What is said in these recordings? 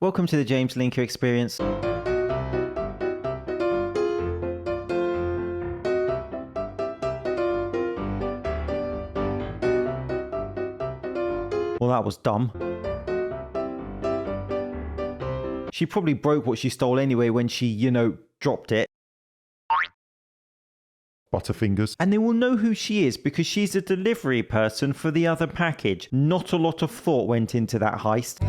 Welcome to the James Linker Experience. Well, that was dumb. She probably broke what she stole anyway when she, dropped it. Butterfingers. And they will know who she is because she's a delivery person for the other package. Not a lot of thought went into that heist.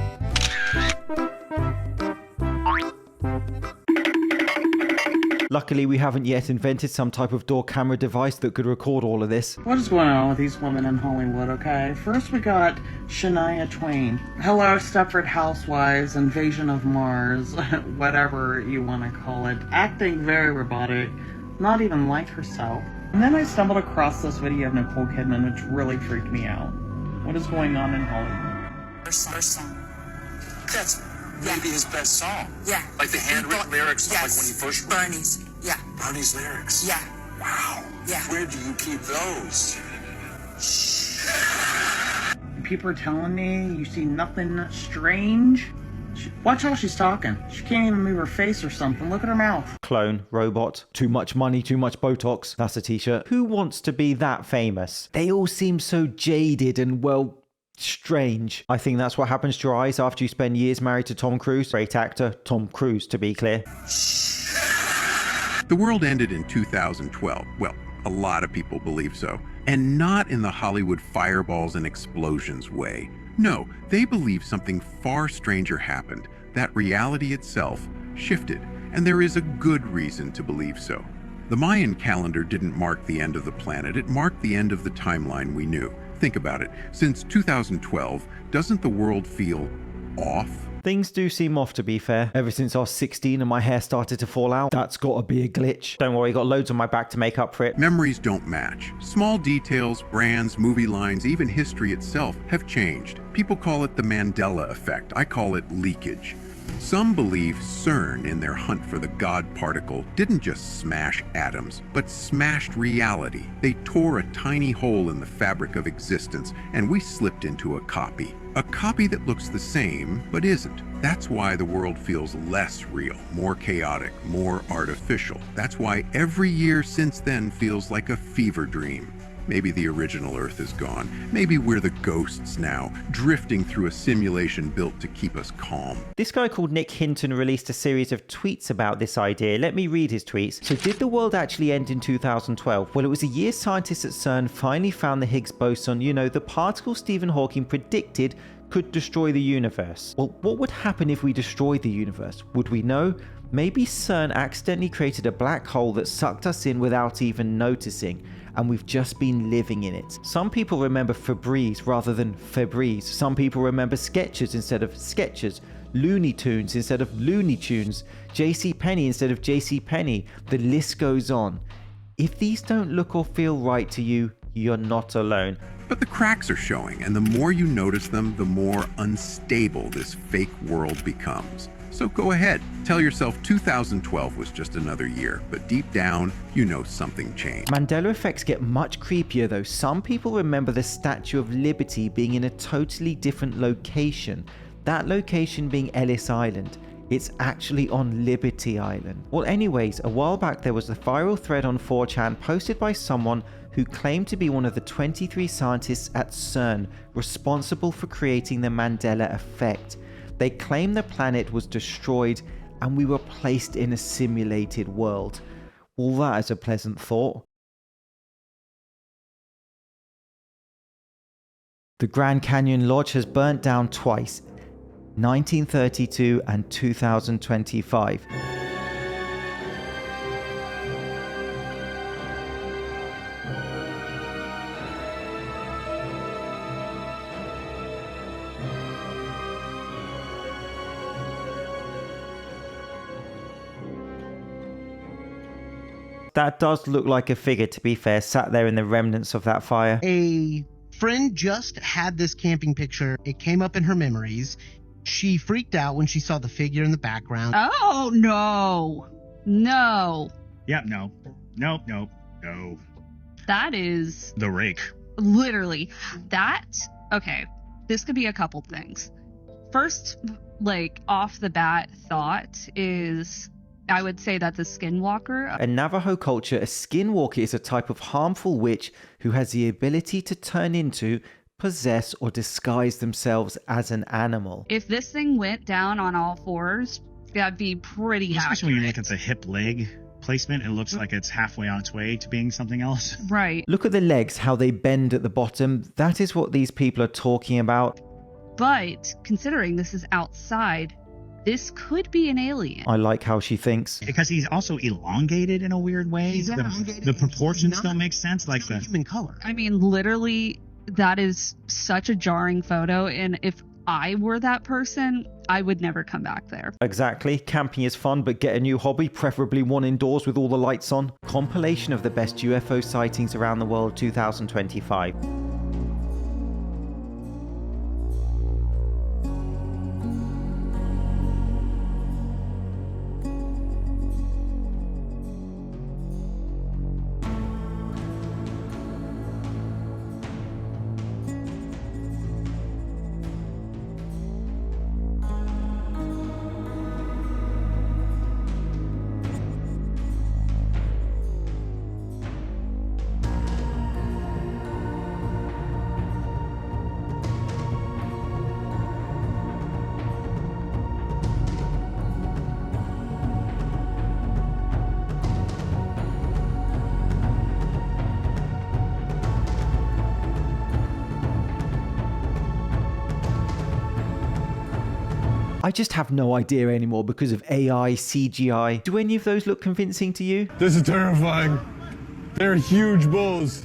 Luckily, we haven't yet invented some type of door camera device that could record all of this. What is going on with these women in Hollywood, okay? First we got Shania Twain. Hello, Stepford Housewives, Invasion of Mars, whatever you want to call it. Acting very robotic, not even like herself. And then I stumbled across this video of Nicole Kidman, which really freaked me out. What is going on in Hollywood? Her song. That's maybe his best song. Yeah. Like the handwritten lyrics, yes. like when he first... Bernie's. Yeah. Bernie's lyrics? Yeah. Wow. Yeah. Where do you keep those? People are telling me you see nothing strange. Watch how she's talking. She can't even move her face or something. Look at her mouth. Clone, robot, too much money, too much Botox. That's a t-shirt. Who wants to be that famous? They all seem so jaded and, well, strange. I think that's what happens to your eyes after you spend years married to Tom Cruise. Great actor, Tom Cruise, to be clear. The world ended in 2012. Well, a lot of people believe so. And not in the Hollywood fireballs and explosions way. No, they believe something far stranger happened, that reality itself shifted, and there is a good reason to believe so. The Mayan calendar didn't mark the end of the planet, it marked the end of the timeline we knew. Think about it. Since 2012, doesn't the world feel off? Things do seem off, to be fair. Ever since I was 16 and my hair started to fall out, that's gotta be a glitch. Don't worry, got loads on my back to make up for it. Memories don't match. Small details, brands, movie lines, even history itself have changed. People call it the Mandela effect. I call it leakage. Some believe CERN, in their hunt for the God particle, didn't just smash atoms, but smashed reality. They tore a tiny hole in the fabric of existence, and we slipped into a copy. A copy that looks the same, but isn't. That's why the world feels less real, more chaotic, more artificial. That's why every year since then feels like a fever dream. Maybe the original Earth is gone. Maybe we're the ghosts now, drifting through a simulation built to keep us calm. This guy called Nick Hinton released a series of tweets about this idea. Let me read his tweets. So did the world actually end in 2012? Well, it was a year scientists at CERN finally found the Higgs boson, the particle Stephen Hawking predicted could destroy the universe. Well, what would happen if we destroyed the universe? Would we know? Maybe CERN accidentally created a black hole that sucked us in without even noticing, and we've just been living in it. Some people remember Febreze rather than Febreze. Some people remember Skechers instead of Skechers, Looney Tunes instead of Looney Tunes, JCPenney instead of JCPenney. The list goes on. If these don't look or feel right to you, you're not alone. But the cracks are showing, and the more you notice them, the more unstable this fake world becomes. So go ahead, tell yourself 2012 was just another year, but deep down, you know something changed. Mandela effects get much creepier though. Some people remember the Statue of Liberty being in a totally different location. That location being Ellis Island. It's actually on Liberty Island. Well, anyways, a while back there was a viral thread on 4chan posted by someone who claimed to be one of the 23 scientists at CERN responsible for creating the Mandela effect. They claim the planet was destroyed and we were placed in a simulated world. Well, that is a pleasant thought. The Grand Canyon Lodge has burnt down twice, 1932 and 2025. That does look like a figure, to be fair, sat there in the remnants of that fire. A friend just had this camping picture. It came up in her memories. She freaked out when she saw the figure in the background. Oh, no. No. Yep, no. Nope, nope, no. That is... The rake. Literally. That... Okay, this could be a couple things. First, like off the bat thought is, I would say that's a Skinwalker. In Navajo culture, a Skinwalker is a type of harmful witch who has the ability to turn into, possess, or disguise themselves as an animal. If this thing went down on all fours, that'd be pretty Especially when you accurate. look at the hip leg placement, it looks like it's halfway on its way to being something else. Right. Look at the legs, how they bend at the bottom. That is what these people are talking about. But considering this is outside, this could be an alien. I like how she thinks. Because he's also elongated in a weird way. He's elongated. The proportions He's don't not- make sense. Like It's not the human color. I mean, literally, that is such a jarring photo. And if I were that person, I would never come back there. Exactly. Camping is fun, but get a new hobby, preferably one indoors with all the lights on. Compilation of the best UFO sightings around the world 2025. I just have no idea anymore because of AI, CGI. Do any of those look convincing to you? This is terrifying. They're huge bulls.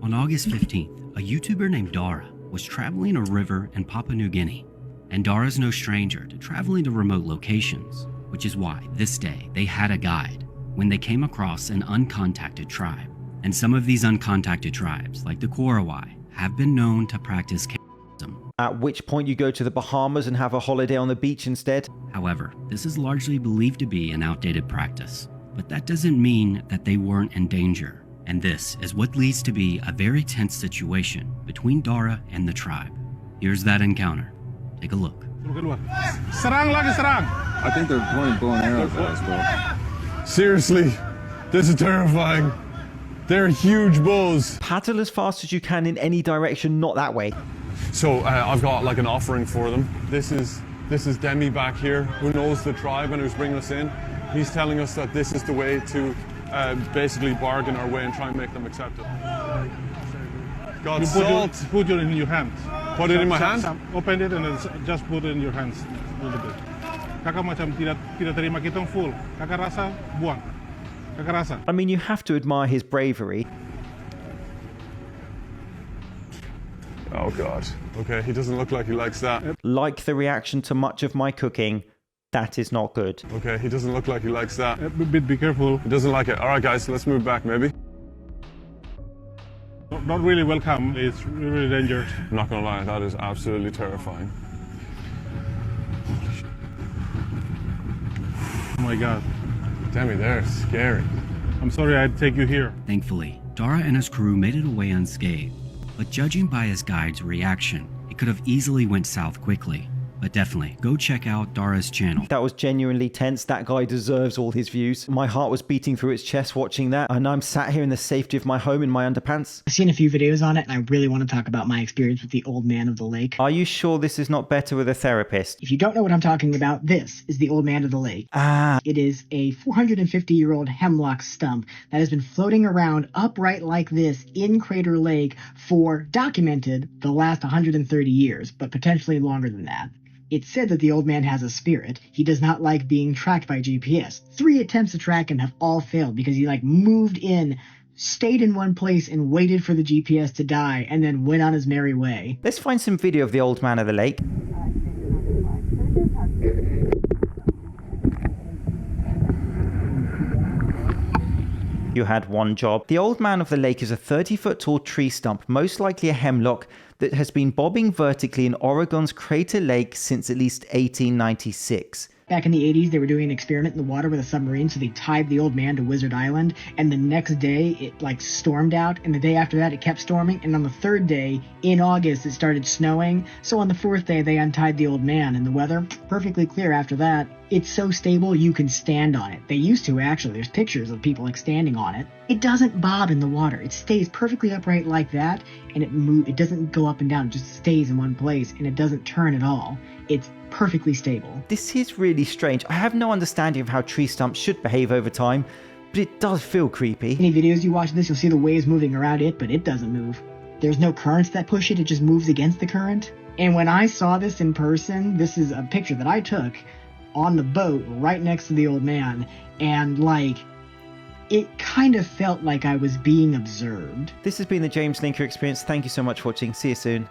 On August 15th, a YouTuber named Dara was traveling a river in Papua New Guinea. And Dara's no stranger to traveling to remote locations, which is why this day they had a guide when they came across an uncontacted tribe. And some of these uncontacted tribes, like the Korawai, have been known to practice cannibalism. At which point you go to the Bahamas and have a holiday on the beach instead. However, this is largely believed to be an outdated practice. But that doesn't mean that they weren't in danger. And this is what leads to be a very tense situation between Dara and the tribe. Here's that encounter. Take a look. Serang lagi, serang. I think they're pointing bow and arrows at us, bro. Seriously, this is terrifying. They're huge bulls. Paddle as fast as you can in any direction, not that way. So I've got like an offering for them. This is Demi back here, who knows the tribe and who's bringing us in. He's telling us that this is the way to basically bargain our way and try and make them accept it. Got salt. Put it in your hand. Put it in my hand? Open it and then just put it in your hands a little bit. Kakak macam tidak terima kita full. Kakak rasa buang. Kakak rasa. I mean, you have to admire his bravery. Oh God. Okay, he doesn't look like he likes that. Like the reaction to much of my cooking, that is not good. Okay, he doesn't look like he likes that. Be careful. He doesn't like it. All right, guys, let's move back maybe. Not really welcome. It's really dangerous. I'm not gonna lie, that is absolutely terrifying. Oh my God. Demi, they're scary. I'm sorry I'd take you here. Thankfully, Dara and his crew made it away unscathed. But judging by his guide's reaction, it could have easily went south quickly. But definitely, go check out Dara's channel. That was genuinely tense. That guy deserves all his views. My heart was beating through its chest watching that, and I'm sat here in the safety of my home in my underpants. I've seen a few videos on it, and I really want to talk about my experience with the old man of the lake. Are you sure this is not better with a therapist? If you don't know what I'm talking about, this is the old man of the lake. Ah. It is a 450-year-old hemlock stump that has been floating around upright like this in Crater Lake for documented the last 130 years, but potentially longer than that. It's said that the old man has a spirit. He does not like being tracked by GPS. 3 attempts to track him have all failed because he moved in, stayed in one place and waited for the GPS to die and then went on his merry way. Let's find some video of the old man of the lake. You had one job. The old man of the lake is a 30-foot tall tree stump, most likely a hemlock, that has been bobbing vertically in Oregon's Crater Lake since at least 1896. Back in the 80s, they were doing an experiment in the water with a submarine, so they tied the old man to Wizard Island, and the next day it like stormed out, and the day after that it kept storming, and on the third day, in August, it started snowing, so on the fourth day they untied the old man, and the weather, perfectly clear after that. It's so stable you can stand on it. They used to, actually. There's pictures of people like standing on it. It doesn't bob in the water. It stays perfectly upright like that, and it doesn't go up and down. It just stays in one place, and it doesn't turn at all. It's perfectly stable. This is really strange. I have no understanding of how tree stumps should behave over time, but it does feel creepy. Any videos you watch this, you'll see the waves moving around it, but it doesn't move. There's no currents that push it. It just moves against the current. And when I saw this in person, this is a picture that I took on the boat right next to the old man, and like, it kind of felt like I was being observed. This has been the James Linker Experience. Thank you so much for watching. See you soon.